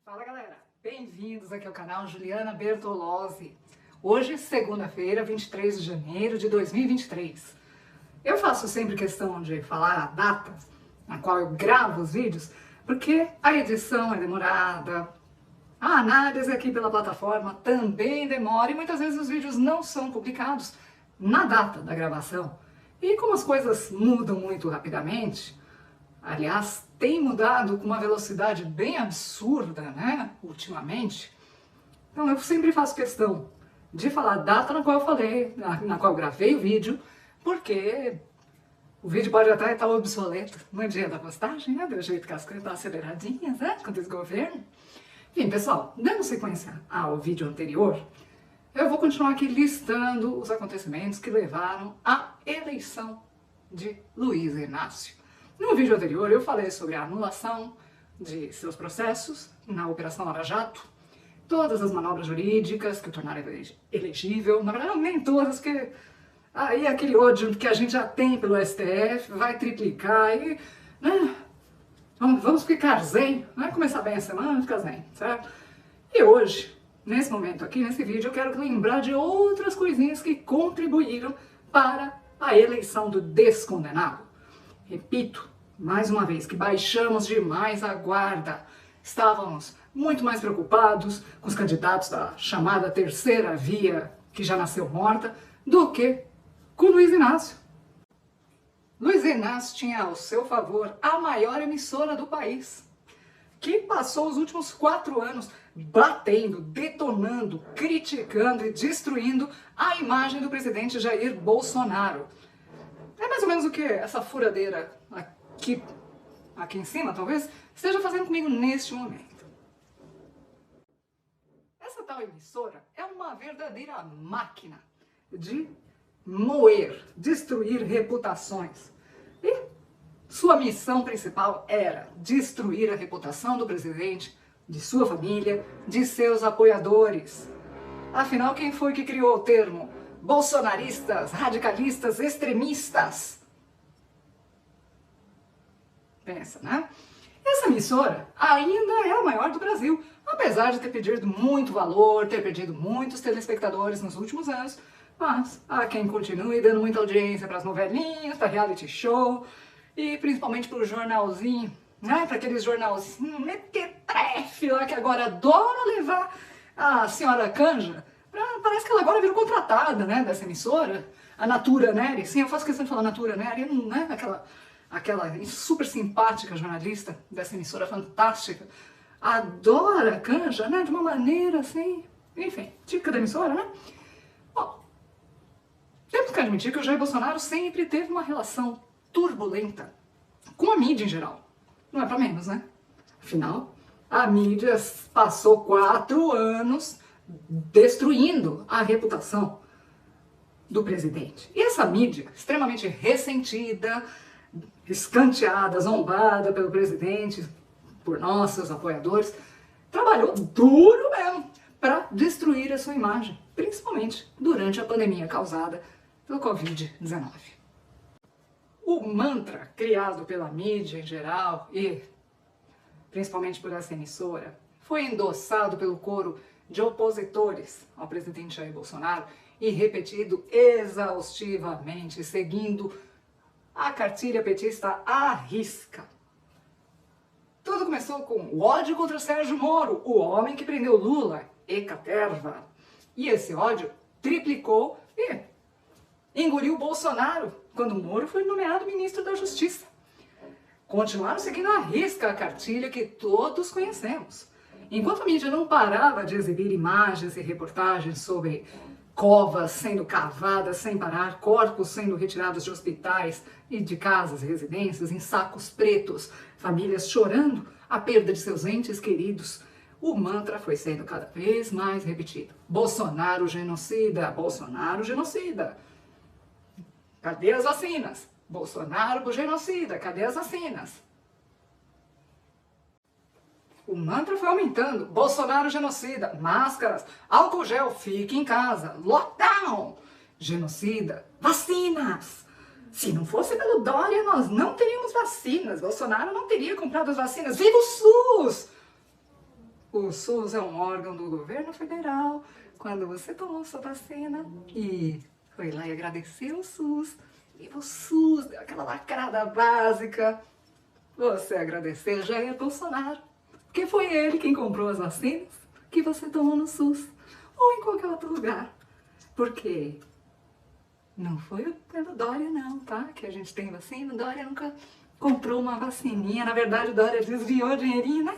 Fala galera, bem-vindos aqui ao canal Juliana Bertolozzi. Hoje, segunda-feira, 23 de janeiro de 2023. Eu faço sempre questão de falar a data na qual eu gravo os vídeos, porque a edição é demorada, a análise aqui pela plataforma também demora e muitas vezes os vídeos não são publicados na data da gravação. E como as coisas mudam muito rapidamente, aliás, tem mudado com uma velocidade bem absurda, né, ultimamente. Então eu sempre faço questão de falar a data na qual eu falei, na qual eu gravei o vídeo, porque o vídeo pode até estar obsoleto no dia da postagem, né, do jeito que as coisas estão aceleradinhas, né, com o desgoverno. Enfim, pessoal, dando sequência ao vídeo anterior, eu vou continuar aqui listando os acontecimentos que levaram à eleição de Luiz Inácio. No vídeo anterior eu falei sobre a anulação de seus processos na Operação Lava Jato, todas as manobras jurídicas que o tornaram elegível, na verdade nem todas, porque aí aquele ódio que a gente já tem pelo STF vai triplicar e, né, vamos ficar zen, vai começar bem a semana, ficar zen, certo? E hoje, nesse momento aqui, nesse vídeo, eu quero lembrar de outras coisinhas que contribuíram para a eleição do descondenado. Repito, mais uma vez, que baixamos demais a guarda. Estávamos muito mais preocupados com os candidatos da chamada terceira via, que já nasceu morta, do que com Luiz Inácio. Luiz Inácio tinha ao seu favor a maior emissora do país, que passou os últimos 4 anos batendo, detonando, criticando e destruindo a imagem do presidente Jair Bolsonaro. É mais ou menos o que essa furadeira aqui em cima, talvez, esteja fazendo comigo neste momento. Essa tal emissora é uma verdadeira máquina de moer, destruir reputações. E sua missão principal era destruir a reputação do presidente, de sua família, de seus apoiadores. Afinal, quem foi que criou o termo bolsonaristas, radicalistas, extremistas? Pensa, né? Essa emissora ainda é a maior do Brasil, apesar de ter perdido muito valor, ter perdido muitos telespectadores nos últimos anos, mas há quem continue dando muita audiência para as novelinhas, para reality show e principalmente para o jornalzinho, né? Para aqueles jornalzinhos mequetrefe lá que agora adora levar a senhora Canja. Parece que ela agora virou contratada, né, dessa emissora, a Natura Neri. Sim, eu faço questão de falar Natura Neri, né, aquela super simpática jornalista dessa emissora fantástica, adora a Canja, né, de uma maneira assim, enfim, típica da emissora, né. Bom, temos que admitir que o Jair Bolsonaro sempre teve uma relação turbulenta com a mídia em geral. Não é pra menos, né? Afinal, a mídia passou 4 anos destruindo a reputação do presidente. E essa mídia, extremamente ressentida, escanteada, zombada pelo presidente, por nossos apoiadores, trabalhou duro mesmo para destruir a sua imagem, principalmente durante a pandemia causada pelo Covid-19. O mantra criado pela mídia em geral e principalmente por essa emissora foi endossado pelo coro de opositores ao presidente Jair Bolsonaro e repetido exaustivamente, seguindo a cartilha petista à risca. Tudo começou com o ódio contra Sérgio Moro, o homem que prendeu Lula e caterva. E esse ódio triplicou e engoliu Bolsonaro quando Moro foi nomeado ministro da Justiça. Continuaram seguindo à risca a cartilha que todos conhecemos. Enquanto a mídia não parava de exibir imagens e reportagens sobre covas sendo cavadas sem parar, corpos sendo retirados de hospitais e de casas e residências em sacos pretos, famílias chorando a perda de seus entes queridos, o mantra foi sendo cada vez mais repetido. Bolsonaro genocida, Bolsonaro genocida. Cadê as vacinas? Bolsonaro genocida, cadê as vacinas? O mantra foi aumentando. Bolsonaro genocida, máscaras, álcool gel, fique em casa, lockdown, genocida, vacinas. Se não fosse pelo Dória, nós não teríamos vacinas. Bolsonaro não teria comprado as vacinas. Viva o SUS! O SUS é um órgão do governo federal. Quando você tomou sua vacina e foi lá e agradeceu o SUS, e o SUS deu aquela lacrada básica, você agradeceu Jair Bolsonaro, porque foi ele quem comprou as vacinas que você tomou no SUS ou em qualquer outro lugar. Porque não foi pelo Dória não, tá? Que a gente tem vacina. O Dória nunca comprou uma vacininha. Na verdade, o Dória desviou dinheirinho, né?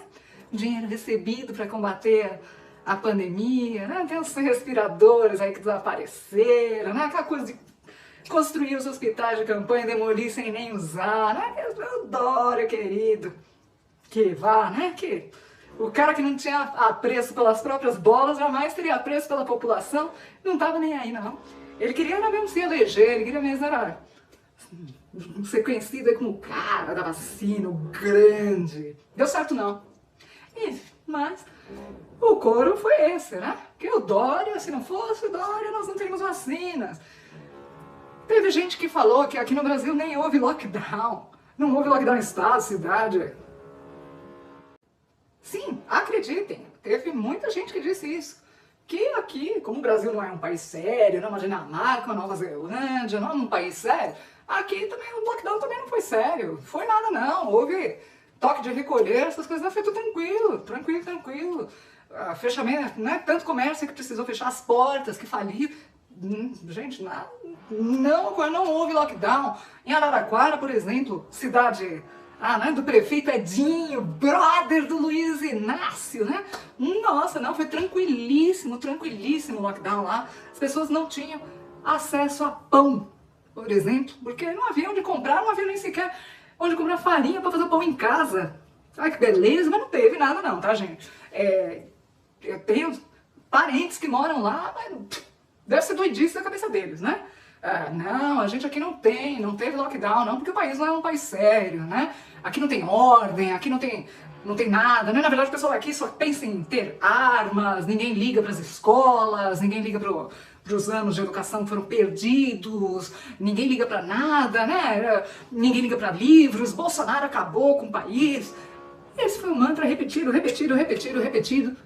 Dinheiro recebido para combater a pandemia, né? Tem os respiradores aí que desapareceram, né? Aquela coisa de construir os hospitais de campanha, demolir sem nem usar, né? O Dória, querido, que vá, né? Que o cara que não tinha apreço pelas próprias bolas jamais teria apreço pela população, não tava nem aí, não. Ele queria era mesmo se eleger, ele queria mesmo era ser conhecido como o cara da vacina, o grande. Deu certo não. Mas o coro foi esse, né? Que o Dória, se não fosse o Dória, nós não teríamos vacinas. Teve gente que falou que aqui no Brasil nem houve lockdown. Não houve lockdown em estado, cidade. Sim, acreditem, teve muita gente que disse isso. Que aqui, como o Brasil não é um país sério, não é uma Dinamarca, uma Nova Zelândia, não é um país sério, aqui também o lockdown também não foi sério. Foi nada não, houve toque de recolher, essas coisas, não, foi tudo tranquilo, tranquilo. Fechamento, não é tanto comércio que precisou fechar as portas, que faliu. Gente, não houve lockdown. Em Araraquara, por exemplo, cidade do prefeito Edinho, brother do Luiz Inácio, né? Nossa, não, foi tranquilíssimo o lockdown lá. As pessoas não tinham acesso a pão, por exemplo, porque não havia onde comprar, não havia nem sequer onde comprar farinha para fazer pão em casa. Ai, que beleza, mas não teve nada não, tá, gente? Eu tenho parentes que moram lá, mas deve ser doidice da cabeça deles, né? Não, a gente aqui não teve lockdown, não, porque o país não é um país sério, né? Aqui não tem ordem, aqui não tem nada, né? Na verdade, o pessoal aqui só pensa em ter armas, ninguém liga para as escolas, ninguém liga para os anos de educação que foram perdidos, ninguém liga para nada, né? Ninguém liga para livros, Bolsonaro acabou com o país. Esse foi um mantra repetido.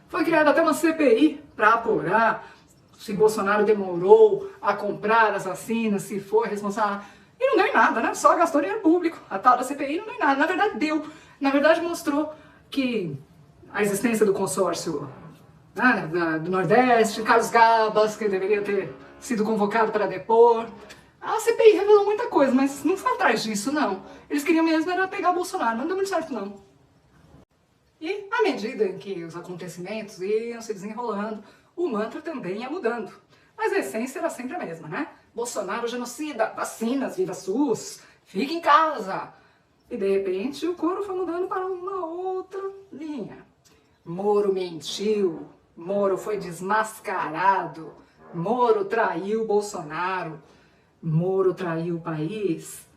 Foi criada até uma CPI para apurar se Bolsonaro demorou a comprar as vacinas, se foi responsável. E não deu em nada, né? Só gastou dinheiro público. A tal da CPI não deu em nada. Na verdade, deu. Na verdade, mostrou que a existência do consórcio do Nordeste, Carlos Gabas, que deveria ter sido convocado para depor. A CPI revelou muita coisa, mas não foi atrás disso, não. Eles queriam mesmo era pegar o Bolsonaro. Não deu muito certo, não. E, à medida em que os acontecimentos iam se desenrolando, o mantra também ia mudando. Mas a essência era sempre a mesma, né? Bolsonaro genocida, vacinas, viva SUS, fique em casa. E de repente o coro foi mudando para uma outra linha. Moro mentiu, Moro foi desmascarado, Moro traiu Bolsonaro, Moro traiu o país,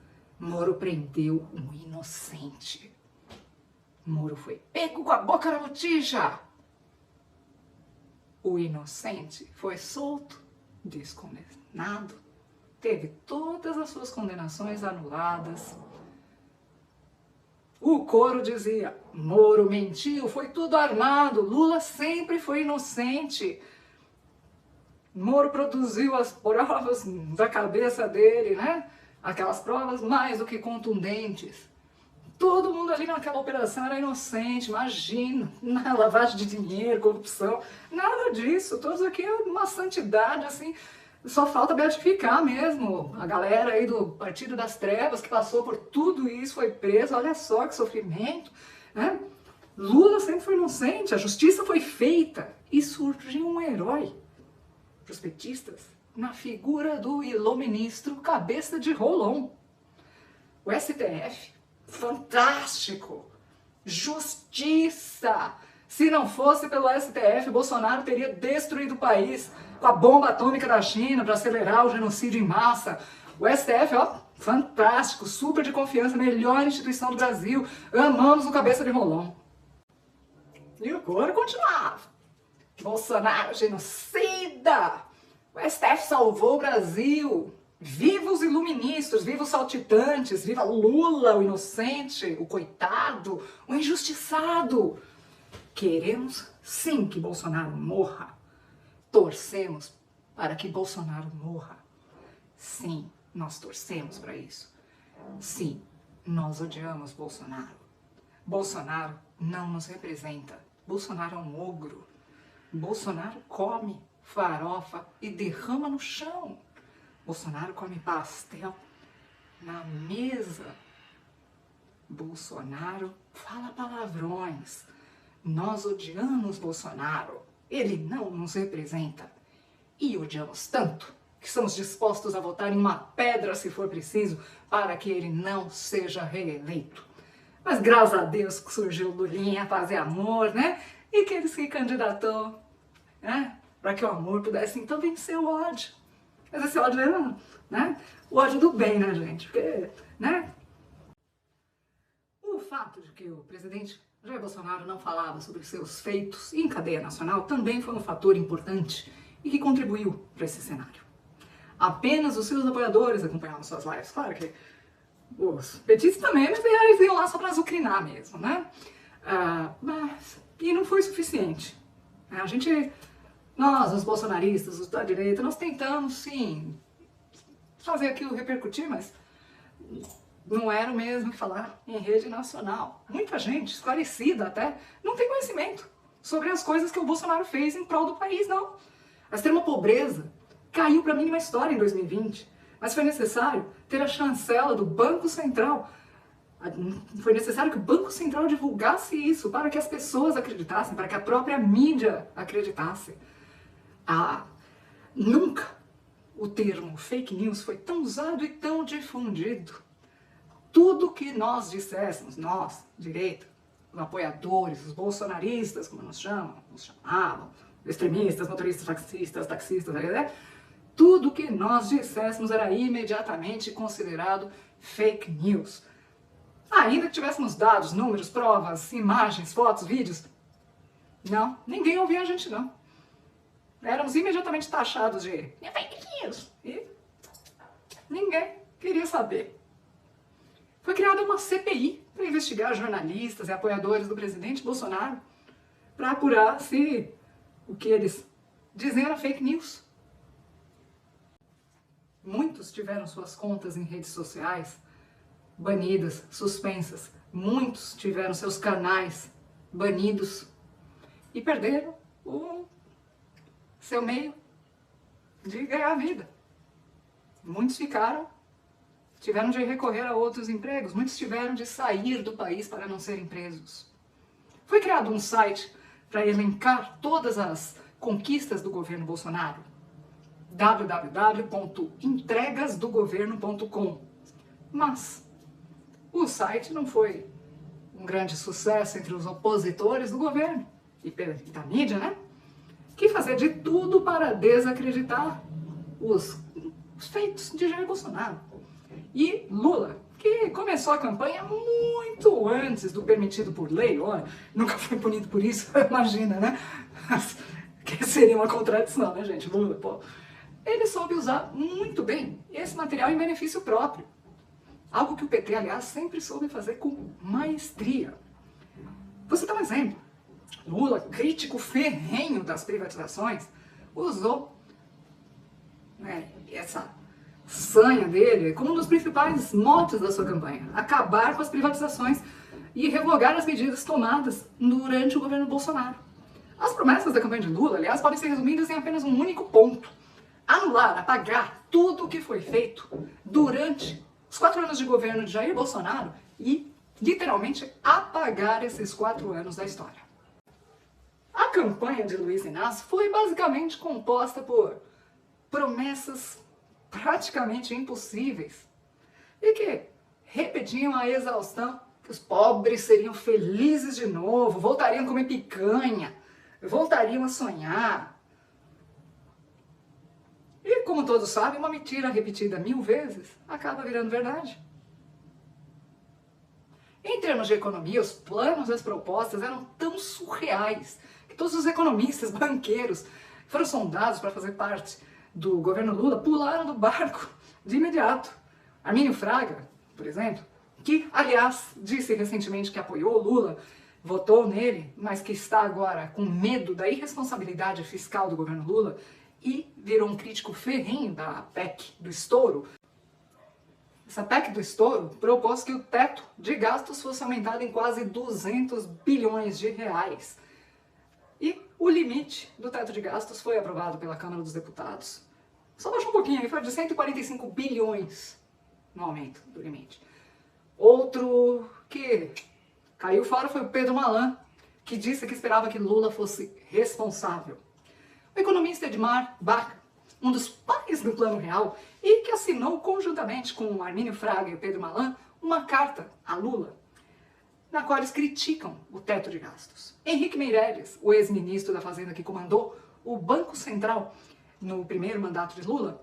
Moro prendeu um inocente. Moro foi pego com a boca na botija. O inocente foi solto, descondenado, teve todas as suas condenações anuladas. O coro dizia, Moro mentiu, foi tudo armado, Lula sempre foi inocente. Moro produziu as provas da cabeça dele, né? Aquelas provas mais do que contundentes. Todo mundo ali naquela operação era inocente, imagina, lavagem de dinheiro, corrupção, nada disso, todos aqui é uma santidade, assim, só falta beatificar mesmo. A galera aí do Partido das Trevas que passou por tudo isso, foi preso, olha só que sofrimento, né? Lula sempre foi inocente, a justiça foi feita e surgiu um herói para os petistas na figura do iluministro Cabeça de Rolon. O STF, fantástico, justiça. Se não fosse pelo STF, Bolsonaro teria destruído o país com a bomba atômica da China para acelerar o genocídio em massa. O STF, ó, fantástico, super de confiança, melhor instituição do Brasil. Amamos o Cabeça de Rolon. E o coro continuava. Bolsonaro genocida. O STF salvou o Brasil. Viva os iluministas, viva os saltitantes, viva Lula, o inocente, o coitado, o injustiçado. Queremos sim que Bolsonaro morra. Torcemos para que Bolsonaro morra. Sim, nós torcemos para isso. Sim, nós odiamos Bolsonaro. Bolsonaro não nos representa. Bolsonaro é um ogro. Bolsonaro come farofa e derrama no chão. Bolsonaro come pastel na mesa. Bolsonaro fala palavrões. Nós odiamos Bolsonaro. Ele não nos representa. E odiamos tanto que estamos dispostos a votar em uma pedra, se for preciso, para que ele não seja reeleito. Mas graças a Deus que surgiu o Lulinha, paz e amor, né? E que ele se candidatou, né? Para que o amor pudesse então vencer o ódio. Mas esse ódio era, né? O ódio do bem, né, gente? Porque, né? O fato de que o presidente Jair Bolsonaro não falava sobre seus feitos em cadeia nacional também foi um fator importante e que contribuiu para esse cenário. Apenas os seus apoiadores acompanhavam suas lives. Claro que os petistas também, mas eles iam lá só para azucrinar mesmo, né? E não foi suficiente. Nós, os bolsonaristas, os da direita, nós tentamos, sim, fazer aquilo repercutir, mas não era o mesmo que falar em rede nacional. Muita gente, esclarecida até, não tem conhecimento sobre as coisas que o Bolsonaro fez em prol do país, não. A extrema pobreza caiu para a mínima história em 2020, mas foi necessário ter a chancela do Banco Central. Foi necessário que o Banco Central divulgasse isso para que as pessoas acreditassem, para que a própria mídia acreditasse. Nunca o termo fake news foi tão usado e tão difundido. Tudo que nós disséssemos, nós, direita, os apoiadores, os bolsonaristas, como nos chamavam, extremistas, motoristas, taxistas, tudo que nós disséssemos era imediatamente considerado fake news. Ainda que tivéssemos dados, números, provas, imagens, fotos, vídeos, não, ninguém ouvia a gente não. Éramos imediatamente taxados de fake news e ninguém queria saber. Foi criada uma CPI para investigar jornalistas e apoiadores do presidente Bolsonaro para apurar se o que eles diziam era fake news. Muitos tiveram suas contas em redes sociais banidas, suspensas. Muitos tiveram seus canais banidos e perderam o seu meio de ganhar vida. Muitos tiveram de recorrer a outros empregos, muitos tiveram de sair do país para não serem presos. Foi criado um site para elencar todas as conquistas do governo Bolsonaro, www.entregasdogoverno.com. Mas o site não foi um grande sucesso entre os opositores do governo e da mídia, né? Que fazia de tudo para desacreditar os feitos de Jair Bolsonaro. E Lula, que começou a campanha muito antes do permitido por lei, olha, nunca foi punido por isso, imagina, né? Que seria uma contradição, né, gente? Lula, pô. Ele soube usar muito bem esse material em benefício próprio. Algo que o PT, aliás, sempre soube fazer com maestria. Vou citar um exemplo. Lula, crítico ferrenho das privatizações, usou essa sanha dele como um dos principais motes da sua campanha: acabar com as privatizações e revogar as medidas tomadas durante o governo Bolsonaro. As promessas da campanha de Lula, aliás, podem ser resumidas em apenas um único ponto: anular, apagar tudo o que foi feito durante os 4 anos de governo de Jair Bolsonaro e, literalmente, apagar esses 4 anos da história. A campanha de Luiz Inácio foi basicamente composta por promessas praticamente impossíveis e que repetiam a exaustão que os pobres seriam felizes de novo, voltariam a comer picanha, voltariam a sonhar. E, como todos sabem, uma mentira repetida 1000 vezes acaba virando verdade. Em termos de economia, os planos e as propostas eram tão surreais que todos os economistas, banqueiros, foram sondados para fazer parte do governo Lula, pularam do barco de imediato. Armínio Fraga, por exemplo, que, aliás, disse recentemente que apoiou Lula votou nele, mas que está agora com medo da irresponsabilidade fiscal do governo Lula e virou um crítico ferrenho da PEC do estouro. Essa PEC do estouro propôs que o teto de gastos fosse aumentado em quase 200 bilhões de reais. E o limite do teto de gastos foi aprovado pela Câmara dos Deputados. Só baixou um pouquinho, foi de 145 bilhões no aumento do limite. Outro que caiu fora foi o Pedro Malan, que disse que esperava que Lula fosse responsável. O economista Edmar Baca, um dos pais do Plano Real, e que assinou conjuntamente com o Armínio Fraga e o Pedro Malan uma carta a Lula, na qual eles criticam o teto de gastos. Henrique Meirelles, o ex-ministro da Fazenda que comandou o Banco Central no primeiro mandato de Lula,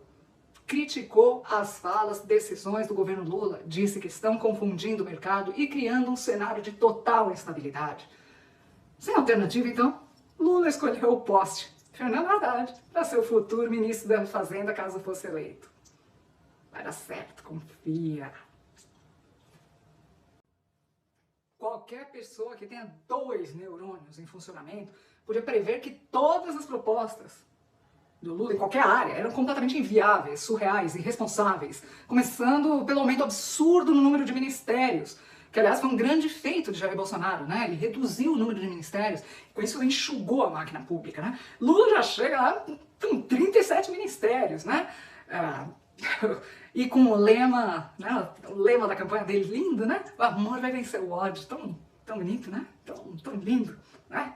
criticou as falas, decisões do governo Lula, disse que estão confundindo o mercado e criando um cenário de total instabilidade. Sem alternativa, então, Lula escolheu o poste, Fernando Haddad, para ser o futuro ministro da Fazenda caso fosse eleito. Vai dar certo, confia. Qualquer pessoa que tenha 2 neurônios em funcionamento podia prever que todas as propostas do Lula em qualquer área eram completamente inviáveis, surreais, irresponsáveis, começando pelo aumento absurdo no número de ministérios, que aliás foi um grande feito de Jair Bolsonaro, né? Ele reduziu o número de ministérios, com isso ele enxugou a máquina pública, né? Lula já chega lá com 37 ministérios, né? E com o lema, né? O lema da campanha dele lindo, né? O amor vai vencer o ódio, tão bonito, né? Tão lindo, né?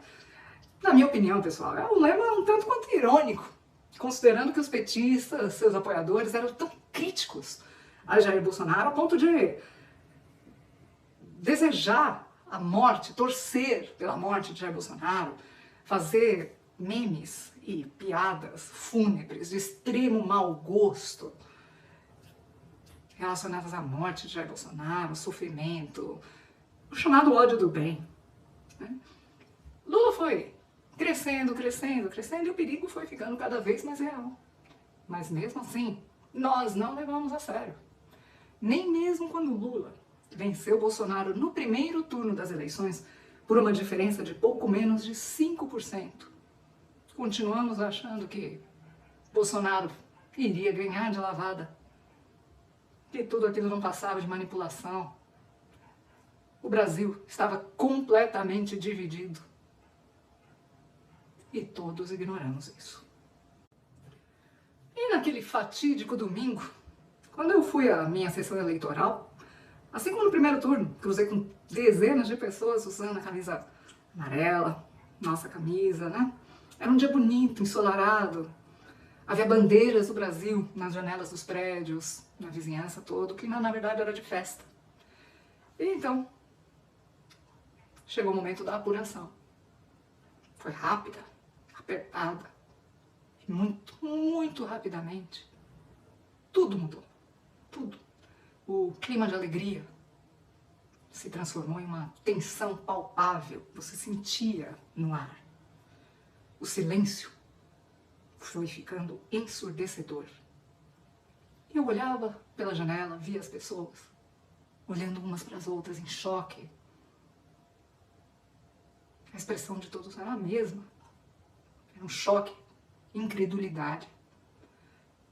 Na minha opinião, pessoal, é um lema um tanto quanto irônico, considerando que os petistas, seus apoiadores, eram tão críticos a Jair Bolsonaro a ponto de desejar a morte, torcer pela morte de Jair Bolsonaro, fazer memes e piadas fúnebres de extremo mau gosto relacionadas à morte de Jair Bolsonaro, o sofrimento, o chamado ódio do bem, né? Lula foi crescendo e o perigo foi ficando cada vez mais real. Mas mesmo assim, nós não levamos a sério. Nem mesmo quando Lula venceu Bolsonaro no primeiro turno das eleições por uma diferença de pouco menos de 5%. Continuamos achando que Bolsonaro iria ganhar de lavada, que tudo aquilo não passava de manipulação. O Brasil estava completamente dividido. E todos ignoramos isso. E naquele fatídico domingo, quando eu fui à minha sessão eleitoral, assim como no primeiro turno, cruzei com dezenas de pessoas usando a camisa amarela, nossa camisa, né? Era um dia bonito, ensolarado. Havia bandeiras do Brasil nas janelas dos prédios, na vizinhança toda, que na verdade era de festa. E então, chegou o momento da apuração. Foi rápida, apertada, e muito rapidamente, tudo mudou, tudo. O clima de alegria se transformou em uma tensão palpável, você sentia no ar. O silêncio foi ficando ensurdecedor. Eu olhava pela janela, via as pessoas, olhando umas para as outras em choque. A expressão de todos era a mesma. Era um choque, incredulidade.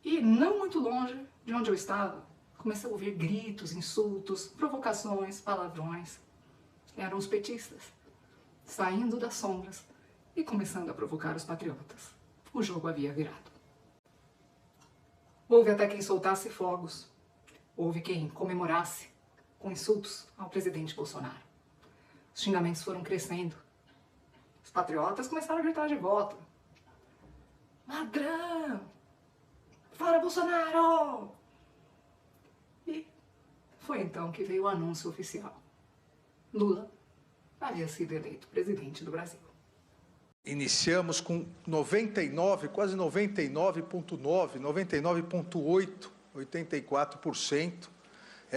E não muito longe de onde eu estava, comecei a ouvir gritos, insultos, provocações, palavrões. Eram os petistas, saindo das sombras e começando a provocar os patriotas. O jogo havia virado. Houve até quem soltasse fogos. Houve quem comemorasse com insultos ao presidente Bolsonaro. Os xingamentos foram crescendo. Os patriotas começaram a gritar de volta. Ladrão! Fora Bolsonaro! E foi então que veio o anúncio oficial. Lula havia sido eleito presidente do Brasil. Iniciamos com 99, quase 99,9, 99,8, 84%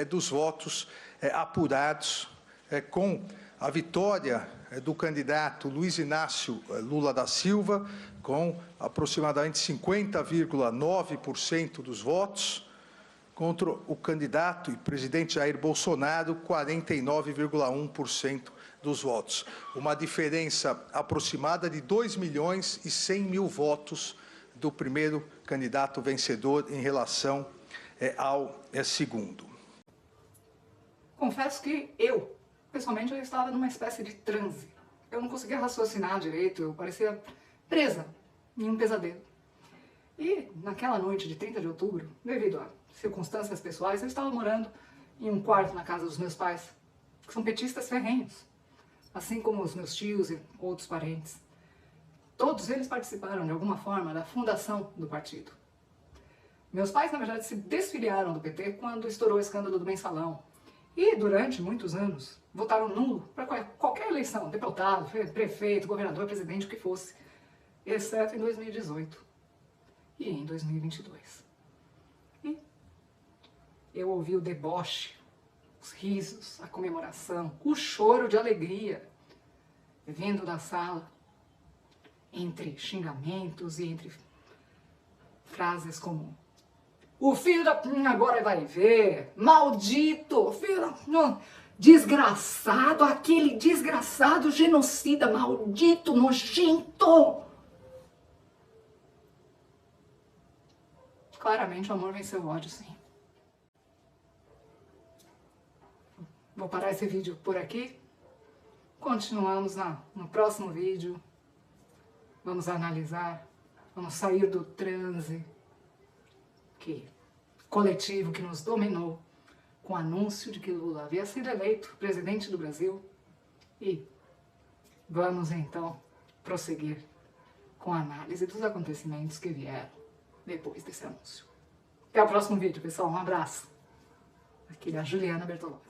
dos votos apurados, com a vitória do candidato Luiz Inácio Lula da Silva, com aproximadamente 50,9% dos votos, contra o candidato e presidente Jair Bolsonaro, 49,1% dos votos. Uma diferença aproximada de 2.100.000 votos do primeiro candidato vencedor em relação ao segundo. Confesso que pessoalmente, eu estava numa espécie de transe. Eu não conseguia raciocinar direito, eu parecia presa em um pesadelo. E naquela noite de 30 de outubro, devido a circunstâncias pessoais, eu estava morando em um quarto na casa dos meus pais, que são petistas ferrenhos, assim como os meus tios e outros parentes. Todos eles participaram, de alguma forma, da fundação do partido. Meus pais, na verdade, se desfiliaram do PT quando estourou o escândalo do mensalão. E, durante muitos anos, votaram nulo para qualquer eleição, deputado, prefeito, governador, presidente, o que fosse, exceto em 2018 e em 2022. E eu ouvi o deboche, os risos, a comemoração, o choro de alegria vindo da sala, entre xingamentos e entre frases como: o filho da... agora vai ver, maldito, filho da... desgraçado, aquele desgraçado genocida, maldito, nojento. Claramente o amor venceu o ódio, sim. Vou parar esse vídeo por aqui. Continuamos no próximo vídeo. Vamos analisar, vamos sair do transe coletivo que nos dominou com o anúncio de que Lula havia sido eleito presidente do Brasil e vamos então prosseguir com a análise dos acontecimentos que vieram depois desse anúncio. Até o próximo vídeo, pessoal. Um abraço. Aqui é a Juliana Bertoloni.